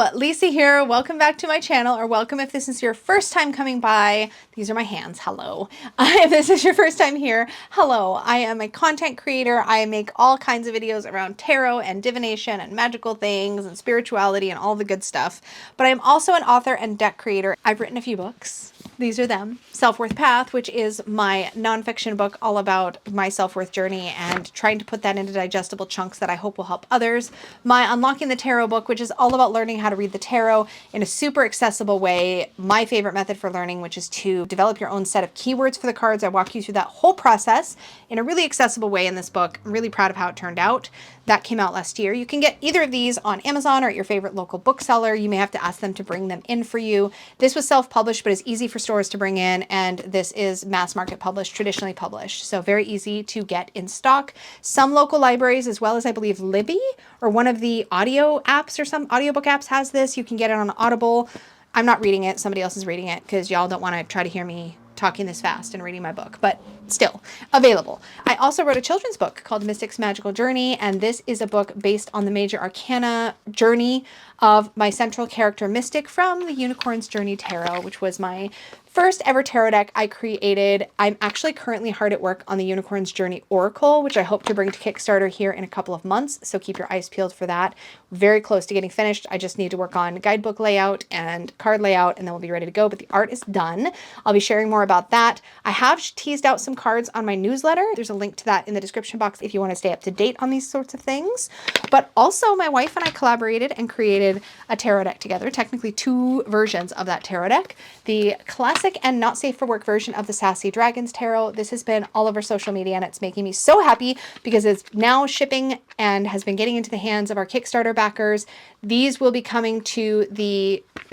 Hello, Lisa here. Welcome back to my channel, or welcome if this is your first time coming by. These are my hands. Hello. If this is your first time here, hello. I am a content creator. I make all kinds of videos around tarot and divination and magical things and spirituality and all the good stuff. But I'm also an author and deck creator. I've written a few books. These are them. Self-Worth Path, which is my nonfiction book all about my self-worth journey and trying to put that into digestible chunks that I hope will help others. My Unlocking the Tarot book, which is all about learning how to read the tarot in a super accessible way. My favorite method for learning, which is to develop your own set of keywords for the cards. I walk you through that whole process in a really accessible way in this book. I'm really proud of how it turned out. That came out last year. You can get either of these on Amazon or at your favorite local bookseller. You may have to ask them to bring them in for you. This was self-published, but is easy for stores to bring in, and this is mass market published, traditionally published. So very easy to get in stock. Some local libraries, as well as I believe Libby or one of the audio apps or some audiobook apps has this. You can get it on Audible. I'm not reading it. Somebody else is reading it because y'all don't want to try to hear me talking this fast and reading my book, but still available. I also wrote a children's book called Mystic's Magical Journey, and this is a book based on the major arcana journey of my central character Mystic from the Unicorn's Journey Tarot, which was my first ever tarot deck I created. I'm actually currently hard at work on the Unicorn's Journey Oracle, which I hope to bring to Kickstarter here in a couple of months, so keep your eyes peeled for that. Very close to getting finished. I just need to work on guidebook layout and card layout, and then we'll be ready to go, but the art is done. I'll be sharing more about that. I have teased out some cards on my newsletter. There's a link to that in the description box if you want to stay up to date on these sorts of things. But also my wife and I collaborated and created a tarot deck together, technically two versions of that tarot deck. The classic and not safe for work version of the Sassy Dragons Tarot. This has been all over social media, and it's making me so happy because it's now shipping and has been getting into the hands of our Kickstarter backers. These will be coming to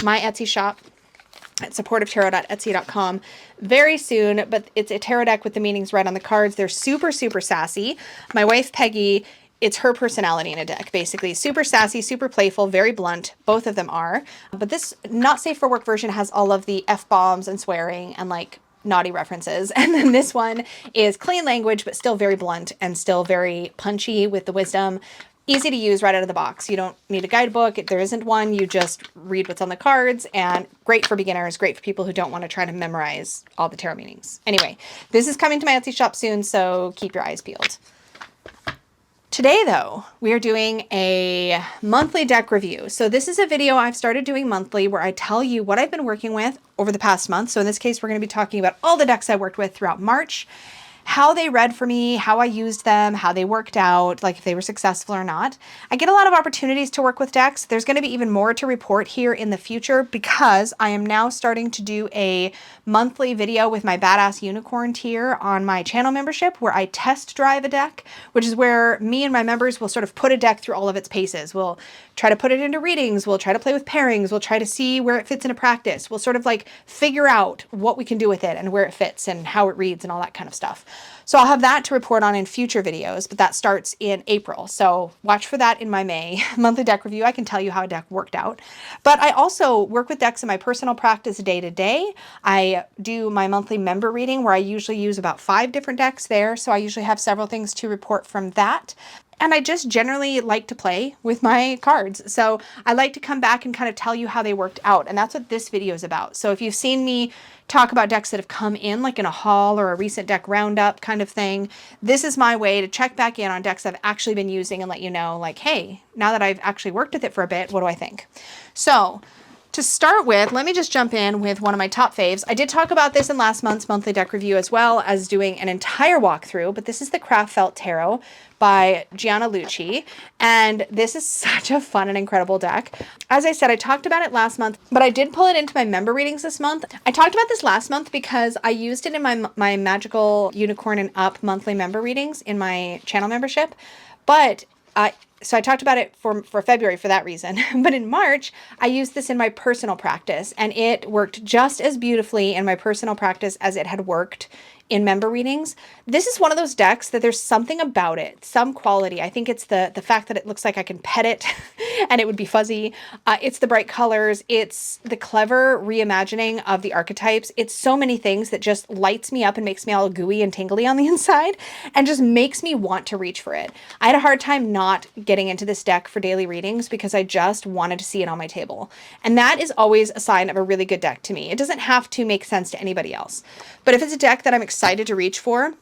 my Etsy shop at supportivetarot.etsy.com very soon, but it's a tarot deck with the meanings right on the cards. They're super, super sassy. My wife, Peggy, it's her personality in a deck, basically. Super sassy, super playful, very blunt. Both of them are. But this not safe for work version has all of the F-bombs and swearing and like naughty references. And then this one is clean language, but still very blunt and still very punchy with the wisdom. Easy to use right out of the box. You don't need a guidebook. There isn't one. You just read what's on the cards, and great for beginners, great for people who don't want to try to memorize all the tarot meanings. Anyway, this is coming to my Etsy shop soon, so keep your eyes peeled. Today, though, we are doing a monthly deck review. So this is a video I've started doing monthly where I tell you what I've been working with over the past month. So in this case, we're going to be talking about all the decks I worked with throughout March, how they read for me, how I used them, how they worked out, like if they were successful or not. I get a lot of opportunities to work with decks. There's going to be even more to report here in the future because I am now starting to do a monthly video with my Badass Unicorn tier on my channel membership where I test drive a deck, which is where me and my members will sort of put a deck through all of its paces. We'll try to put it into readings. We'll try to play with pairings. We'll try to see where it fits into practice. We'll sort of like figure out what we can do with it and where it fits and how it reads and all that kind of stuff. So I'll have that to report on in future videos, but that starts in April. So watch for that in my May monthly deck review. I can tell you how a deck worked out. But I also work with decks in my personal practice day to day. I do my monthly member reading where I usually use about 5 different decks there. So I usually have several things to report from that. And I just generally like to play with my cards. So I like to come back and kind of tell you how they worked out. And that's what this video is about. So if you've seen me talk about decks that have come in, like in a haul or a recent deck roundup kind of thing, this is my way to check back in on decks I've actually been using and let you know, like, hey, now that I've actually worked with it for a bit, what do I think? So to start with, let me just jump in with one of my top faves. I did talk about this in last month's monthly deck review as well as doing an entire walkthrough, but this is the Craft Felt Tarot by Gianna Lucci, and this is such a fun and incredible deck. As I said, I talked about it last month, but I did pull it into my member readings this month. I talked about this last month because I used it in my Magical Unicorn and Up monthly member readings in my channel membership, but so I talked about it for February for that reason. But in March, I used this in my personal practice, and it worked just as beautifully in my personal practice as it had worked in member readings. This is one of those decks that there's something about it, some quality. I think it's the fact that it looks like I can pet it and it would be fuzzy. It's the bright colors. It's the clever reimagining of the archetypes. It's so many things that just lights me up and makes me all gooey and tingly on the inside and just makes me want to reach for it. I had a hard time not getting into this deck for daily readings because I just wanted to see it on my table. And that is always a sign of a really good deck to me. It doesn't have to make sense to anybody else. But if it's a deck that I'm excited to reach for,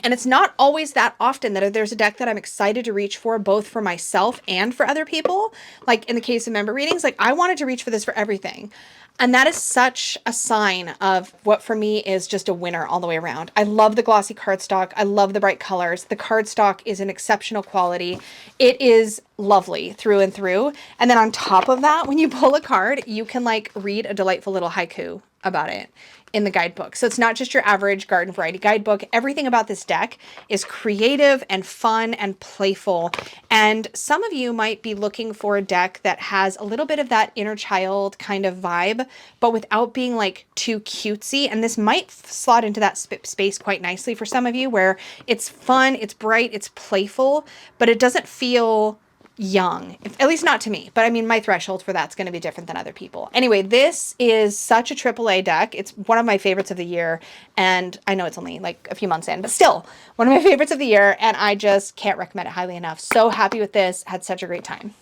and it's not always that often that there's a deck that I'm excited to reach for, both for myself and for other people. Like in the case of member readings, like I wanted to reach for this for everything. And that is such a sign of what for me is just a winner all the way around. I love the glossy cardstock. I love the bright colors. The cardstock is an exceptional quality. It is lovely through and through. And then on top of that, when you pull a card, you can like read a delightful little haiku about it in the guidebook. So it's not just your average garden variety guidebook. Everything about this deck is creative and fun and playful. And some of you might be looking for a deck that has a little bit of that inner child kind of vibe, but without being like too cutesy. And this might slot into that space quite nicely for some of you, where it's fun, it's bright, it's playful, but it doesn't feel young, at least not to me. But I mean, my threshold for that's going to be different than other people. Anyway, this is such a AAA deck. It's one of my favorites of the year. And I know it's only like a few months in, but still one of my favorites of the year. And I just can't recommend it highly enough. So happy with this. Had such a great time.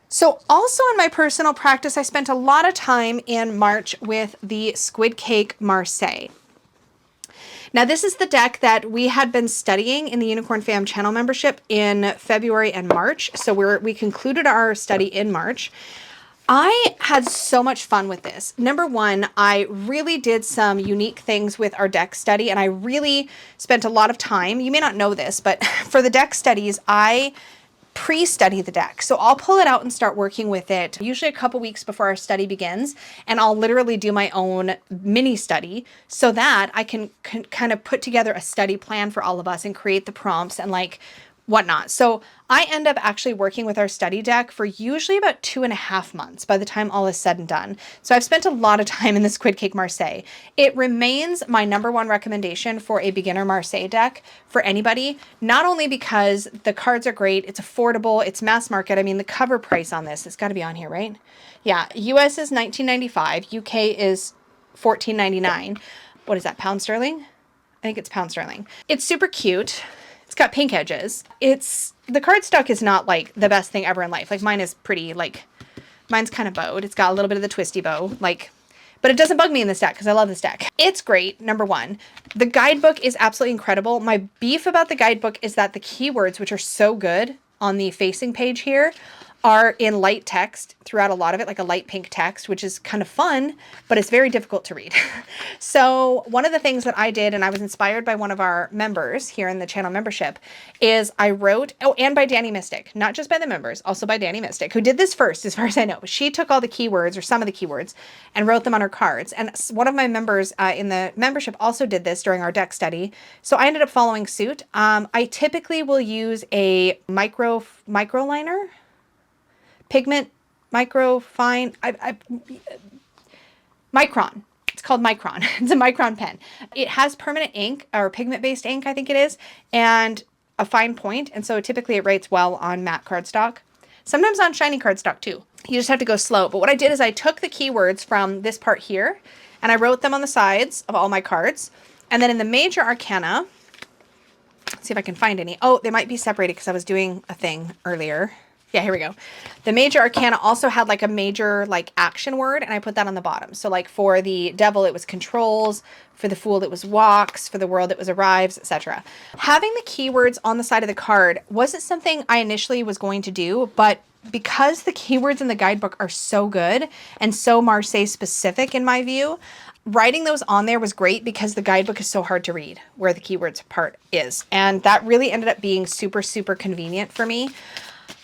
So also in my personal practice, I spent a lot of time in March with the Squid Cake Marseille. Now, this is the deck that we had been studying in the Unicorn Fam channel membership in February and March. So we concluded our study in March. I had so much fun with this. Number one, I really did some unique things with our deck study, and I really spent a lot of time. You may not know this, but for the deck studies, I pre-study the deck. So I'll pull it out and start working with it usually a couple weeks before our study begins, and I'll literally do my own mini study so that I can kind of put together a study plan for all of us and create the prompts and like whatnot. So I end up actually working with our study deck for usually about 2.5 months by the time all is said and done. So I've spent a lot of time in the Squid Cake Marseille. It remains my #1 recommendation for a beginner Marseille deck for anybody, not only because the cards are great, it's affordable, it's mass market. I mean, the cover price on this, it's got to be on here, right? Yeah, US is $19.95, UK is $14.99. What is that, pound sterling? I think it's pound sterling. It's super cute. It's got pink edges. The cardstock is not like the best thing ever in life. Like mine is pretty, like mine's kind of bowed. It's got a little bit of the twisty bow, like, but it doesn't bug me in this deck because I love this deck. It's great, #1. The guidebook is absolutely incredible. My beef about the guidebook is that the keywords, which are so good on the facing page here, are in light text throughout a lot of it, like a light pink text, which is kind of fun, but it's very difficult to read. So one of the things that I did, and I was inspired by one of our members here in the channel membership, is I wrote, and by Danny Mystic, not just by the members, also by Danny Mystic, who did this first, as far as I know. She took all the keywords, or some of the keywords, and wrote them on her cards. And one of my members in the membership also did this during our deck study. So I ended up following suit. I typically will use a micro liner, pigment, microfine, Micron. It's called Micron. It's a Micron pen. It has permanent ink, or pigment-based ink, I think it is, and a fine point. And so typically it writes well on matte cardstock. Sometimes on shiny cardstock too. You just have to go slow. But what I did is I took the keywords from this part here, and I wrote them on the sides of all my cards. And then in the major arcana, let's see if I can find any. Oh, they might be separated because I was doing a thing earlier. Yeah, here we go. The major arcana also had like a major like action word, and I put that on the bottom. So like for the devil, it was controls. For the fool, it was walks. For the world, it was arrives, etc. Having the keywords on the side of the card wasn't something I initially was going to do, but because the keywords in the guidebook are so good and so Marseille specific in my view, writing those on there was great because the guidebook is so hard to read where the keywords part is. And that really ended up being super, super convenient for me.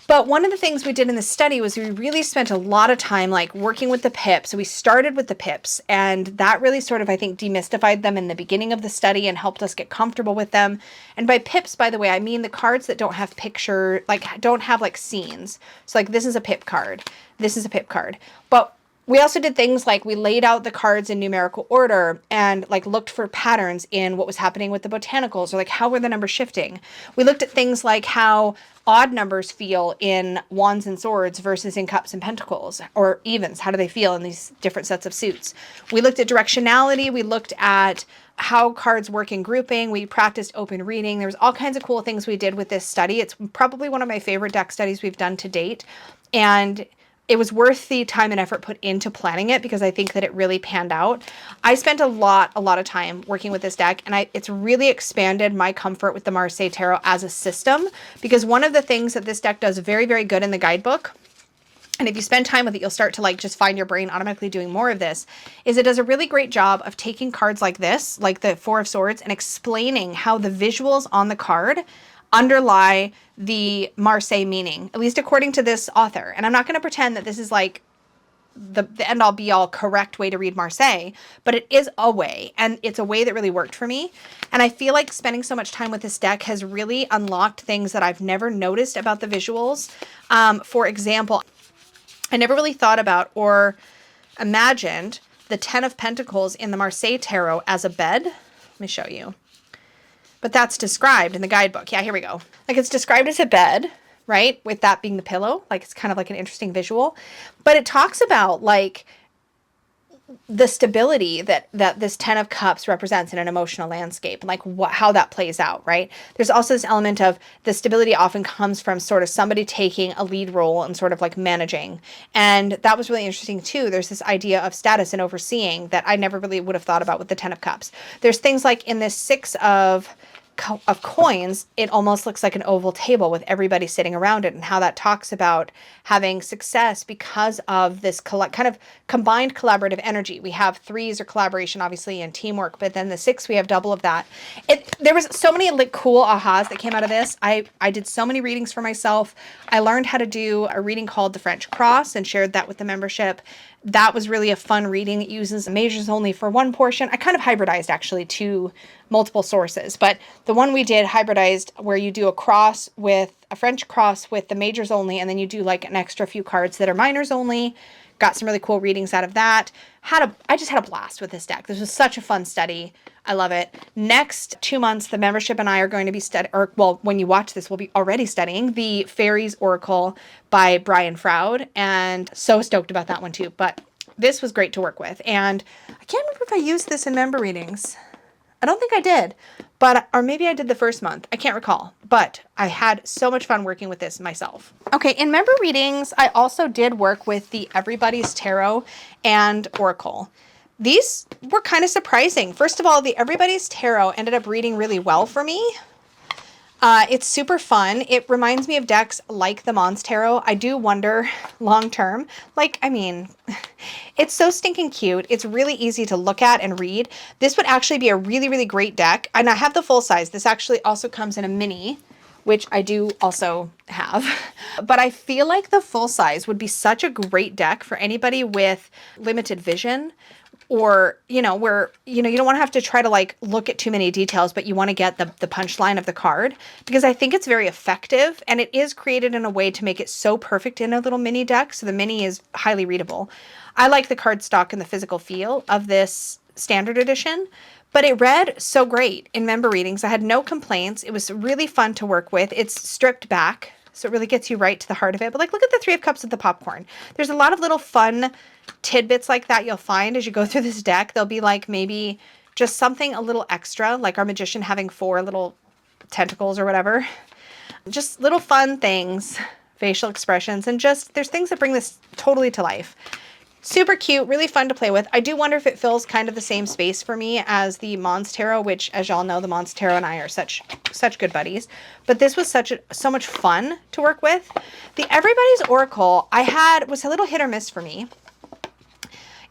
But one of the things we did in the study was we really spent a lot of time like working with the pips. So we started with the pips, and that really sort of, I think, demystified them in the beginning of the study and helped us get comfortable with them. And by pips, by the way, I mean the cards that don't have picture, like don't have like scenes. So like this is a pip card. This is a pip card. But We also did things like we laid out the cards in numerical order and like looked for patterns in what was happening with the botanicals, or like how were the numbers shifting. We looked at things like how odd numbers feel in wands and swords versus in cups and pentacles, or evens. How do they feel in these different sets of suits? We looked at directionality. We looked at how cards work in grouping. We practiced open reading. There was all kinds of cool things we did with this study. It's probably one of my favorite deck studies we've done to date. And it was worth the time and effort put into planning it because I think that it really panned out. I spent a lot of time working with this deck, and it's really expanded my comfort with the Marseille Tarot as a system, because one of the things that this deck does very, very good in the guidebook, and if you spend time with it, you'll start to like just find your brain automatically doing more of this, is it does a really great job of taking cards like this, like the Four of Swords, and explaining how the visuals on the card underlie the Marseille meaning, at least according to this author. And I'm not going to pretend that this is like the end all be all correct way to read Marseille, but it is a way, and it's a way that really worked for me. And I feel like spending so much time with this deck has really unlocked things that I've never noticed about the visuals. For example, I never really thought about or imagined the 10 of Pentacles in the Marseille Tarot as a bed. Let me show you. But that's described in the guidebook. Yeah, here we go. Like it's described as a bed, right? With that being the pillow. Like it's kind of like an interesting visual. But it talks about like the stability that this 10 of Cups represents in an emotional landscape, and like how that plays out, right? There's also this element of the stability often comes from sort of somebody taking a lead role and sort of like managing. And that was really interesting too. There's this idea of status and overseeing that I never really would have thought about with the 10 of Cups. There's things like in this 6 of coins, it almost looks like an oval table with everybody sitting around it, and how that talks about having success because of this kind of combined collaborative energy. We have 3s or collaboration, obviously, and teamwork, but then the 6, we have double of that. There was so many like cool ahas that came out of this. I did so many readings for myself. I learned how to do a reading called the French Cross and shared that with the membership. That was really a fun reading. It uses majors only for one portion. I kind of hybridized actually to multiple sources, but the one we did hybridized where you do a cross with a French cross with the majors only, and then you do like an extra few cards that are minors only. Got some really cool readings out of that. I just had a blast with this deck. This was such a fun study. I love it. Next 2 months, the membership and I are going to be when you watch this, we'll be already studying the Fairies Oracle by Brian Froud, and so stoked about that one too. But this was great to work with, and I can't remember if I used this in member readings. I don't think I did, or maybe I did the first month. I can't recall, but I had so much fun working with this myself. Okay, in member readings, I also did work with the Everybody's Tarot and Oracle. These were kind of surprising. First of all, the Everybody's Tarot ended up reading really well for me. It's super fun. It reminds me of decks like the Mons Tarot. I do wonder long term, like, I mean, it's so stinking cute. It's really easy to look at and read. This would actually be a really, really great deck. And I have the full size. This actually also comes in a mini, which I do also have. But I feel like the full size would be such a great deck for anybody with limited vision, or, where, you don't want to have to try to like look at too many details, but you want to get the punchline of the card, because I think it's very effective, and it is created in a way to make it so perfect in a little mini deck. So the mini is highly readable. I like the card stock and the physical feel of this standard edition, but it read so great in member readings. I had no complaints. It was really fun to work with. It's stripped back, so it really gets you right to the heart of it. But like, look at the 3 of Cups with the popcorn. There's a lot of little fun tidbits like that you'll find as you go through this deck. There'll be like maybe just something a little extra, like our magician having 4 little tentacles or whatever. Just little fun things, facial expressions, and just there's things that bring this totally to life. Super cute, really fun to play with. I do wonder if it fills kind of the same space for me as the Mons Tarot, which, as y'all know, the Mons Tarot and I are such good buddies. But this was so much fun to work with. The Everybody's Oracle was a little hit or miss for me.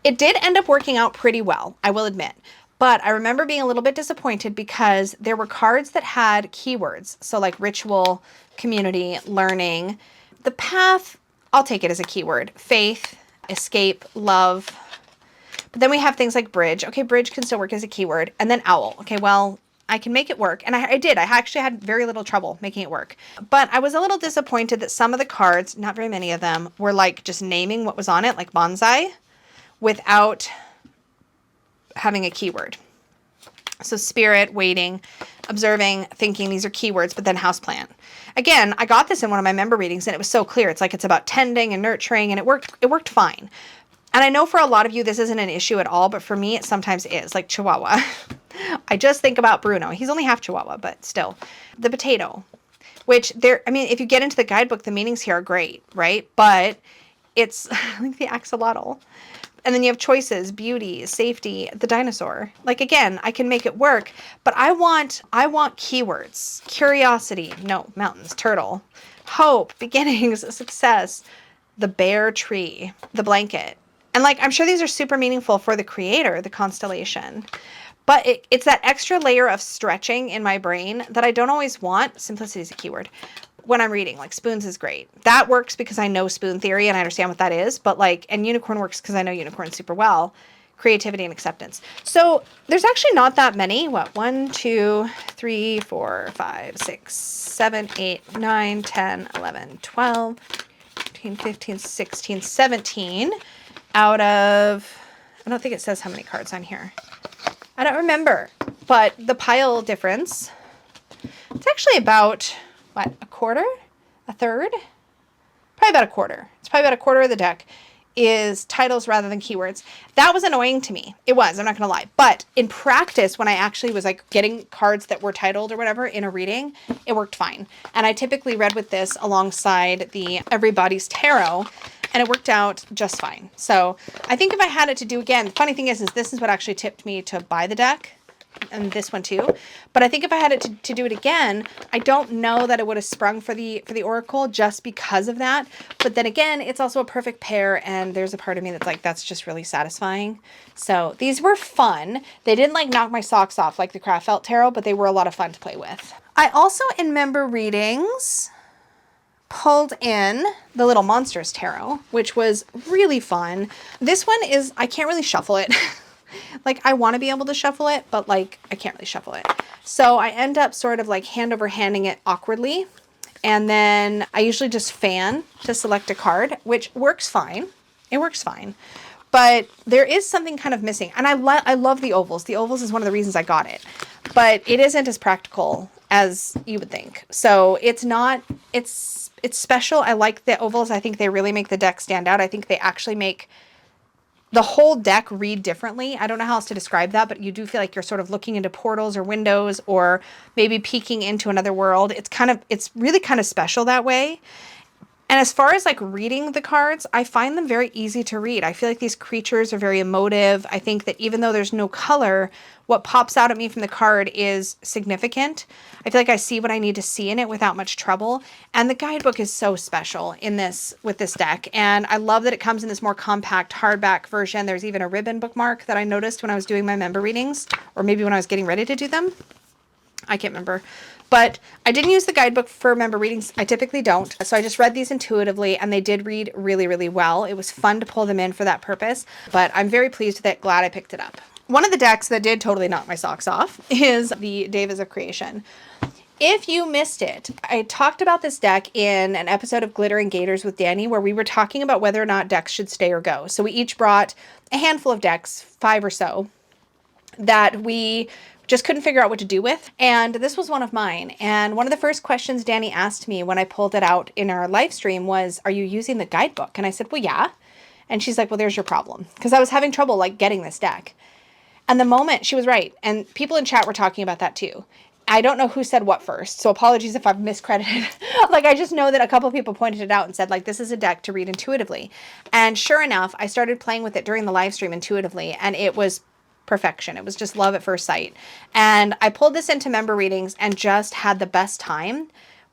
It did end up working out pretty well, I will admit. But I remember being a little bit disappointed because there were cards that had keywords. So like ritual, community, learning. The path, I'll take it as a keyword. Faith, escape, love. But then we have things like bridge. Okay, bridge can still work as a keyword. And then owl. Okay, well, I can make it work. And I did. I actually had very little trouble making it work. But I was a little disappointed that some of the cards, not very many of them, were like just naming what was on it, like bonsai. without having a keyword. So spirit, waiting, observing, thinking, these are keywords, but then houseplant. Again, I got this in one of my member readings and it was so clear. It's like it's about tending and nurturing, and it worked fine. And I know for a lot of you this isn't an issue at all, but for me it sometimes is, like Chihuahua. I just think about Bruno. He's only half Chihuahua, but still. The potato, which I mean, if you get into the guidebook, the meanings here are great, right? But it's like the axolotl. And then you have choices, beauty, safety, the dinosaur. Like, again, I can make it work, but I want keywords. Curiosity, no, mountains, turtle, hope, beginnings, success, the bear tree, the blanket. And like, I'm sure these are super meaningful for the creator, the constellation, but it's that extra layer of stretching in my brain that I don't always want. Simplicity is a keyword. When I'm reading, like spoons is great. That works because I know spoon theory and I understand what that is, but like, and unicorn works because I know unicorn super well. Creativity and acceptance. So there's actually not that many. What? 1, 2, 3, 4, 5, 6, 7, 8, 9, 10, 11, 12, 13, 15, 16, 17 out of, I don't think it says how many cards on here. I don't remember, but the pile difference, it's actually about, what, a quarter? A third? Probably about a quarter. It's probably about a quarter of the deck is titles rather than keywords. That was annoying to me. It was, I'm not going to lie. But in practice, when I actually was like getting cards that were titled or whatever in a reading, it worked fine. And I typically read with this alongside the Everybody's Tarot, and it worked out just fine. So I think if I had it to do again, the funny thing is this is what actually tipped me to buy the deck. And this one too. But I think if I had it to do it again, I don't know that it would have sprung for the Oracle just because of that. But then again, it's also a perfect pair, and there's a part of me that's like, that's just really satisfying. So these were fun. They didn't like knock my socks off like the Craft Felt Tarot, but they were a lot of fun to play with. I also, in member readings, pulled in the Little Monsters Tarot, which was really fun. This one is, I can't really shuffle it. Like, I want to be able to shuffle it, but like, I can't really shuffle it. So I end up sort of like hand over handing it awkwardly. And then I usually just fan to select a card, which works fine. It works fine. But there is something kind of missing. And I love the ovals. The ovals is one of the reasons I got it. But it isn't as practical as you would think. So it's not, it's special. I like the ovals. I think they really make the deck stand out. I think they actually make the whole deck read differently. I don't know how else to describe that, but you do feel like you're sort of looking into portals or windows or maybe peeking into another world. It's really kind of special that way. And as far as like reading the cards, I find them very easy to read. I feel like these creatures are very emotive. I think that even though there's no color, what pops out at me from the card is significant. I feel like I see what I need to see in it without much trouble. And the guidebook is so special in this, with this deck. And I love that it comes in this more compact hardback version. There's even a ribbon bookmark that I noticed when I was doing my member readings, or maybe when I was getting ready to do them. I can't remember. But I didn't use the guidebook for member readings. I typically don't. So I just read these intuitively, and they did read really, really well. It was fun to pull them in for that purpose, but I'm very pleased with it. Glad I picked it up. One of the decks that did totally knock my socks off is the Devas of Creation. If you missed it, I talked about this deck in an episode of Glitter and Gators with Danny, where we were talking about whether or not decks should stay or go. So we each brought a handful of decks, 5 or so, that we just couldn't figure out what to do with. And this was one of mine. And one of the first questions Danny asked me when I pulled it out in our live stream was, are you using the guidebook? And I said, well, yeah. And she's like, well, there's your problem. Because I was having trouble like getting this deck. And the moment, she was right. And people in chat were talking about that too. I don't know who said what first, so apologies if I've miscredited. Like, I just know that a couple of people pointed it out and said, like, this is a deck to read intuitively. And sure enough, I started playing with it during the live stream intuitively, and it was perfection. It was just love at first sight. And I pulled this into member readings and just had the best time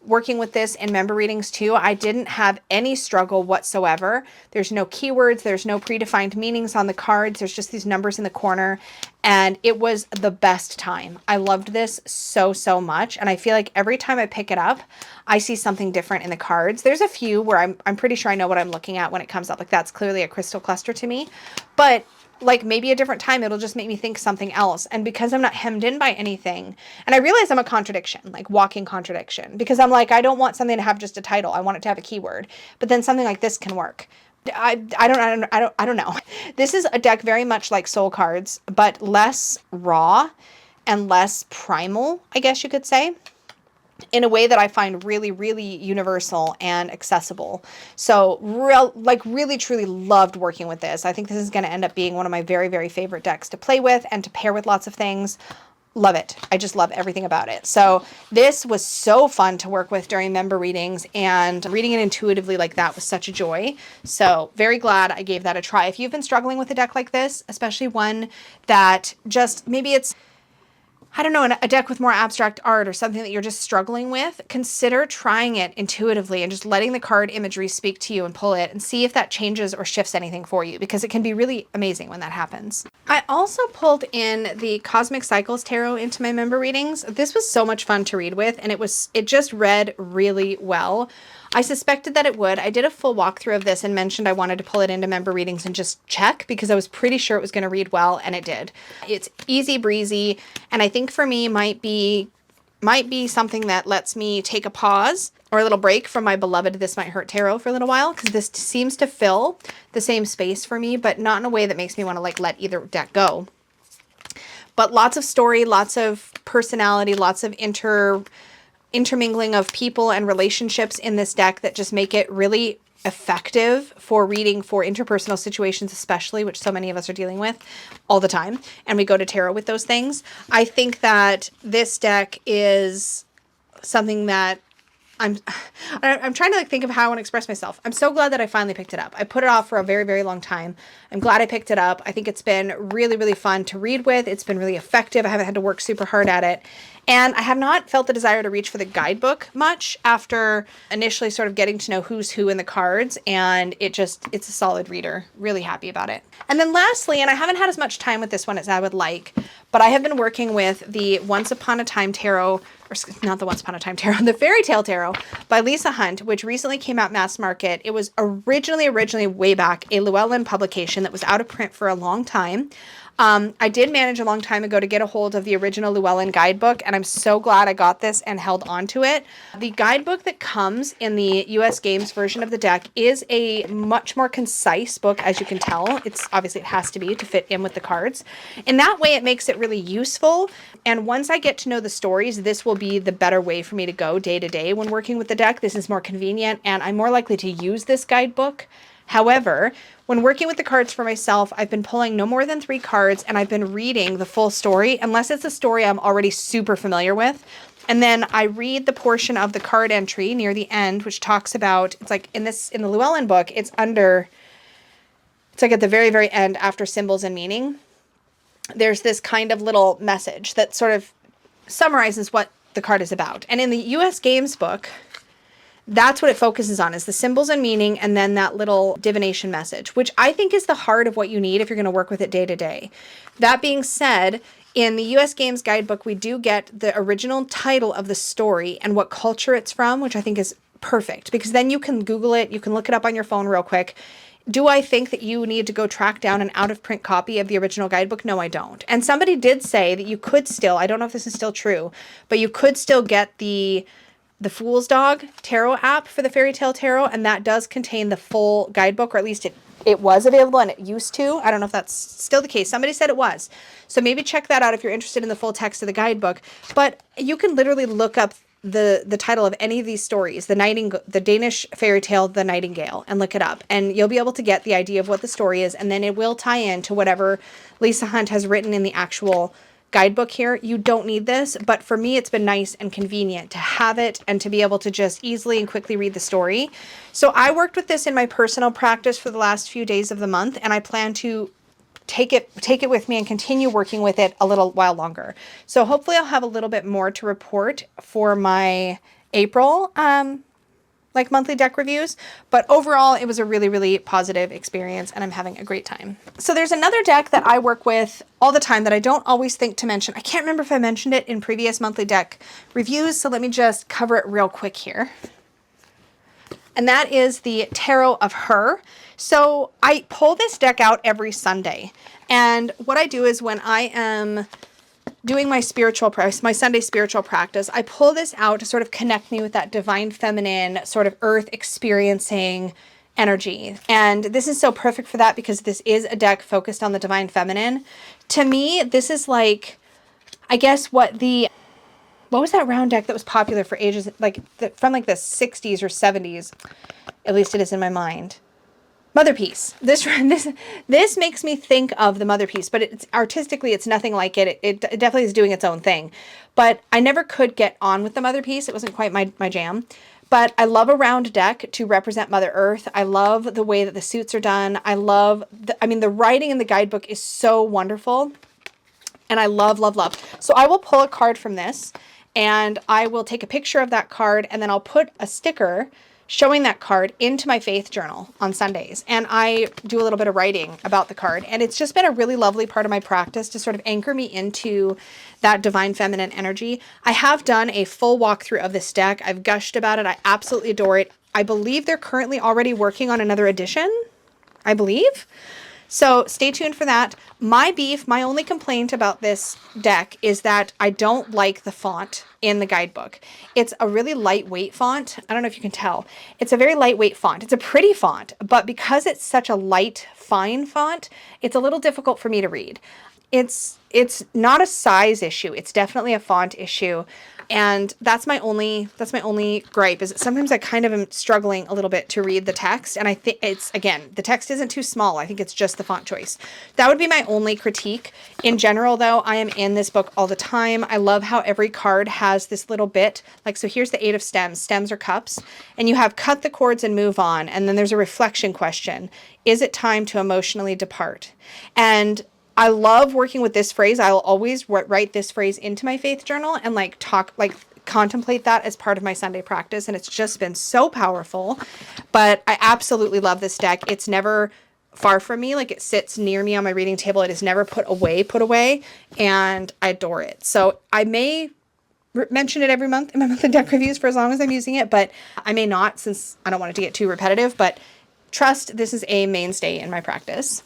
working with this in member readings too. I didn't have any struggle whatsoever. There's no keywords. There's no predefined meanings on the cards. There's just these numbers in the corner. And it was the best time. I loved this so, so much. And I feel like every time I pick it up, I see something different in the cards. There's a few where I'm pretty sure I know what I'm looking at when it comes up. Like, that's clearly a crystal cluster to me. But like, maybe a different time, it'll just make me think something else. And because I'm not hemmed in by anything, and I realize I'm a contradiction, like walking contradiction, because I'm like, I don't want something to have just a title. I want it to have a keyword. But then something like this can work. I don't know. This is a deck very much like Soul Cards, but less raw and less primal, I guess you could say, in a way that I find really, really universal and accessible. So really, truly loved working with this. I think this is going to end up being one of my very, very favorite decks to play with and to pair with lots of things. Love it. I just love everything about it. So this was so fun to work with during member readings, and reading it intuitively like that was such a joy. So very glad I gave that a try. If you've been struggling with a deck like this, especially one that just maybe it's, I don't know, a deck with more abstract art or something that you're just struggling with, consider trying it intuitively and just letting the card imagery speak to you and pull it and see if that changes or shifts anything for you, because it can be really amazing when that happens. I also pulled in the Cosmic Cycles Tarot into my member readings. This was so much fun to read with, and it just read really well. I suspected that it would. I did a full walkthrough of this and mentioned I wanted to pull it into member readings and just check, because I was pretty sure it was going to read well, and it did. It's easy breezy, and I think for me might be something that lets me take a pause or a little break from my beloved This Might Hurt Tarot for a little while, because this seems to fill the same space for me, but not in a way that makes me want to like let either deck go. But lots of story, lots of personality, lots of intermingling of people and relationships in this deck that just make it really effective for reading for interpersonal situations, especially, which so many of us are dealing with all the time. And we go to tarot with those things. I think that this deck is something that I'm trying to like think of how I want to express myself. I'm so glad that I finally picked it up. I put it off for a very, very long time. I'm glad I picked it up. I think it's been really, really fun to read with. It's been really effective. I haven't had to work super hard at it. And I have not felt the desire to reach for the guidebook much after initially sort of getting to know who's who in the cards. And it's a solid reader. Really happy about it. And then lastly, and I haven't had as much time with this one as I would like, but I have been working with the Once Upon a Time Tarot, or not the Once Upon a Time Tarot, the Fairy Tale Tarot by Lisa Hunt, which recently came out mass market. It was originally way back a Llewellyn publication that was out of print for a long time. I did manage a long time ago to get a hold of the original Llewellyn guidebook, and I'm so glad I got this and held on to it. The guidebook that comes in the US Games version of the deck is a much more concise book, as you can tell. Obviously it has to be to fit in with the cards. In that way, it makes it really useful. And once I get to know the stories, this will be the better way for me to go day to day when working with the deck. This is more convenient, and I'm more likely to use this guidebook. However, when working with the cards for myself, I've been pulling no more than 3 cards, and I've been reading the full story, unless it's a story I'm already super familiar with. And then I read the portion of the card entry near the end, which talks about, it's like in the Llewellyn book, it's like at the very, very end after symbols and meaning. There's this kind of little message that sort of summarizes what the card is about. And in the US Games book, that's what it focuses on, is the symbols and meaning, and then that little divination message, which I think is the heart of what you need if you're going to work with it day to day. That being said, in the US Games Guidebook, we do get the original title of the story and what culture it's from, which I think is perfect, because then you can Google it, you can look it up on your phone real quick. Do I think that you need to go track down an out-of-print copy of the original guidebook? No, I don't. And somebody did say that you could still, I don't know if this is still true, but you could still get the Fool's Dog Tarot app for the Fairy Tale Tarot, and that does contain the full guidebook, or at least it was available and it used to. I don't know if that's still the case. Somebody said it was. So maybe check that out if you're interested in the full text of the guidebook. But you can literally look up the title of any of these stories, the Danish fairy tale, The Nightingale, and look it up. And you'll be able to get the idea of what the story is, and then it will tie in to whatever Lisa Hunt has written in the actual guidebook here. You don't need this, but for me it's been nice and convenient to have it and to be able to just easily and quickly read the story. So I worked with this in my personal practice for the last few days of the month, and I plan to take it with me and continue working with it a little while longer. So hopefully I'll have a little bit more to report for my April like monthly deck reviews, but overall it was a really, really positive experience, and I'm having a great time. So there's another deck that I work with all the time that I don't always think to mention. I can't remember if I mentioned it in previous monthly deck reviews, so let me just cover it real quick here. And that is the Tarot of Her. So I pull this deck out every Sunday, and what I do is when I am doing my Sunday spiritual practice, I pull this out to sort of connect me with that divine feminine sort of earth experiencing energy. And this is so perfect for that because this is a deck focused on the divine feminine. To me, this is like, I guess what was that round deck that was popular for ages, like from like the 60s or 70s? At least it is in my mind. Mother piece. This makes me think of the mother piece, but it's artistically, it's nothing like it. It definitely is doing its own thing. But I never could get on with the mother piece. It wasn't quite my jam. But I love a round deck to represent Mother Earth. I love the way that the suits are done. I love, the writing in the guidebook is so wonderful. And I love, love, love. So I will pull a card from this and I will take a picture of that card and then I'll put a sticker showing that card into my faith journal on Sundays. And I do a little bit of writing about the card. And it's just been a really lovely part of my practice to sort of anchor me into that divine feminine energy. I have done a full walkthrough of this deck. I've gushed about it. I absolutely adore it. I believe they're currently already working on another edition, I believe. So stay tuned for that. My only complaint about this deck is that I don't like the font in the guidebook. It's a really lightweight font. I don't know if you can tell. It's a very lightweight font. It's a pretty font, but because it's such a light, fine font, it's a little difficult for me to read. It's not a size issue. It's definitely a font issue. And that's my only gripe, is that sometimes I kind of am struggling a little bit to read the text. And I think the text isn't too small. I think it's just the font choice. That would be my only critique. In general, though, I am in this book all the time. I love how every card has this little bit. Like, so here's the 8 of stems. Stems are cups. And you have cut the cords and move on. And then there's a reflection question. Is it time to emotionally depart? And I love working with this phrase. I'll always write this phrase into my faith journal and contemplate that as part of my Sunday practice. And it's just been so powerful. But I absolutely love this deck. It's never far from me. Like, it sits near me on my reading table. It is never put away. And I adore it. So I may mention it every month in my monthly deck reviews for as long as I'm using it. But I may not, since I don't want it to get too repetitive. But trust, this is a mainstay in my practice.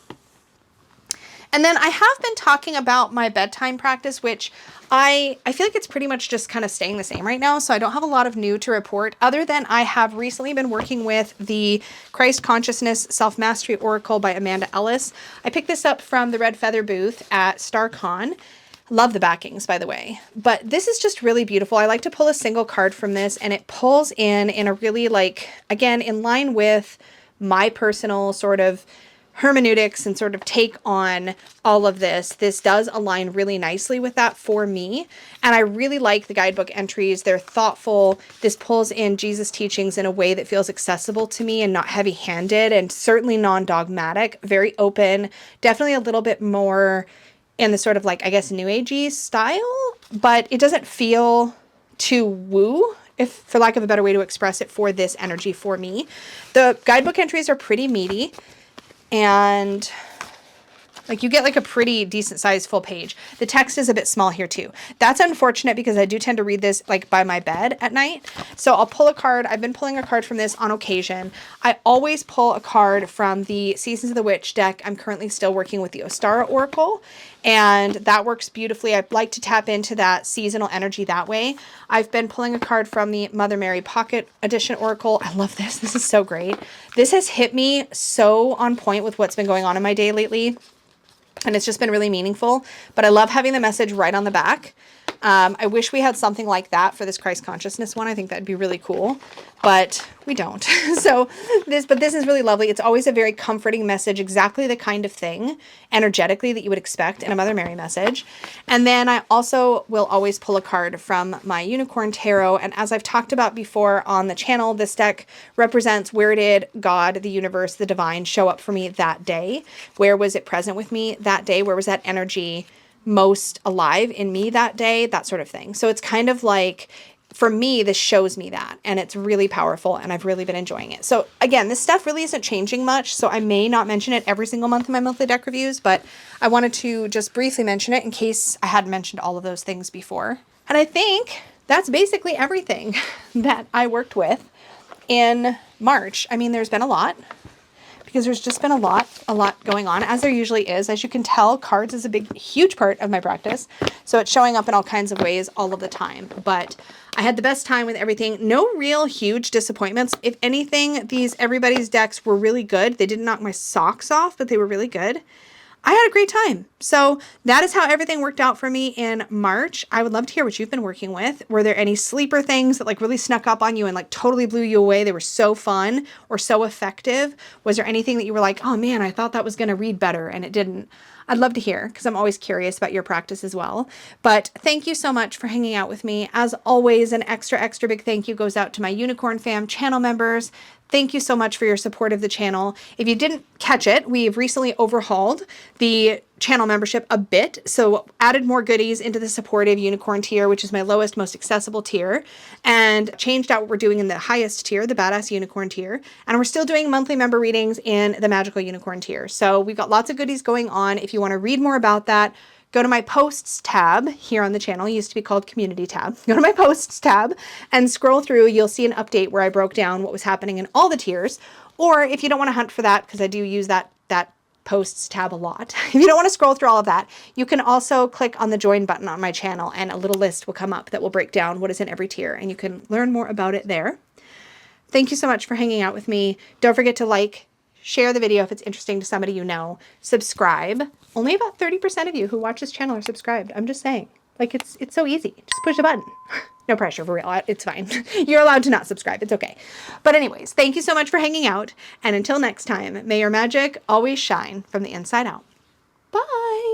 And then I have been talking about my bedtime practice, which I feel like it's pretty much just kind of staying the same right now. So I don't have a lot of new to report, other than I have recently been working with the Christ Consciousness Self-Mastery Oracle by Amanda Ellis. I picked this up from the Red Feather booth at StarCon. Love the backings, by the way. But this is just really beautiful. I like to pull a single card from this, and it pulls in a really, again, in line with my personal sort of hermeneutics and sort of take on all of this. This does align really nicely with that for me. And I really like the guidebook entries. They're thoughtful. This pulls in Jesus' teachings in a way that feels accessible to me and not heavy-handed, and certainly non-dogmatic, very open, definitely a little bit more in the sort of I guess New Agey style, but it doesn't feel too woo, if for lack of a better way to express it, for this energy for me. The guidebook entries are pretty meaty. And you get a pretty decent sized full page. The text is a bit small here too. That's unfortunate because I do tend to read this by my bed at night. So I'll pull a card. I've been pulling a card from this on occasion. I always pull a card from the Seasons of the Witch deck. I'm currently still working with the Ostara Oracle, and that works beautifully. I like to tap into that seasonal energy that way. I've been pulling a card from the Mother Mary Pocket Edition Oracle. I love this. This is so great. This has hit me so on point with what's been going on in my day lately. And it's just been really meaningful. But I love having the message right on the back. I wish we had something like that for this Christ Consciousness one. I think that'd be really cool. But we don't. This is really lovely. It's always a very comforting message, exactly the kind of thing energetically that you would expect in a Mother Mary message. And then I also will always pull a card from my Unicorn Tarot. And as I've talked about before on the channel, this deck represents where did God, the universe, the divine show up for me that day? Where was it present with me that day? Where was that energy most alive in me that day? That sort of thing. So it's kind of for me, this shows me that, and it's really powerful, and I've really been enjoying it. So again, this stuff really isn't changing much, so I may not mention it every single month in my monthly deck reviews, but I wanted to just briefly mention it in case I hadn't mentioned all of those things before. And I think that's basically everything that I worked with in March. I mean, there's been a lot, because there's just been a lot going on, as there usually is. As you can tell, cards is a huge part of my practice. So it's showing up in all kinds of ways all of the time. But I had the best time with everything. No real huge disappointments. If anything, everybody's decks were really good. They didn't knock my socks off, but they were really good. I had a great time. So that is how everything worked out for me in March. I would love to hear what you've been working with. Were there any sleeper things that like really snuck up on you and like totally blew you away? They were so fun or so effective. Was there anything that you were like, oh man, I thought that was going to read better and it didn't? I'd love to hear, because I'm always curious about your practice as well. But thank you so much for hanging out with me. As always, an extra big thank you goes out to my Unicorn Fam channel members. Thank you so much for your support of the channel. If you didn't catch it, we've recently overhauled the channel membership a bit. So added more goodies into the supportive unicorn tier, which is my lowest, most accessible tier, and changed out what we're doing in the highest tier, the badass unicorn tier. And we're still doing monthly member readings in the magical unicorn tier. So we've got lots of goodies going on. If you want to read more about that, go to my posts tab here on the channel. It used to be called community tab. Go to my posts tab and scroll through. You'll see an update where I broke down what was happening in all the tiers. Or if you don't want to hunt for that, because I do use that posts tab a lot. If you don't want to scroll through all of that, you can also click on the join button on my channel and a little list will come up that will break down what is in every tier and you can learn more about it there. Thank you so much for hanging out with me. Don't forget to like, share the video if it's interesting to somebody you know. Subscribe. Only about 30% of you who watch this channel are subscribed. I'm just saying. Like, it's so easy. Just push a button. No pressure, for real. It's fine. You're allowed to not subscribe. It's okay. But anyways, thank you so much for hanging out. And until next time, may your magic always shine from the inside out. Bye.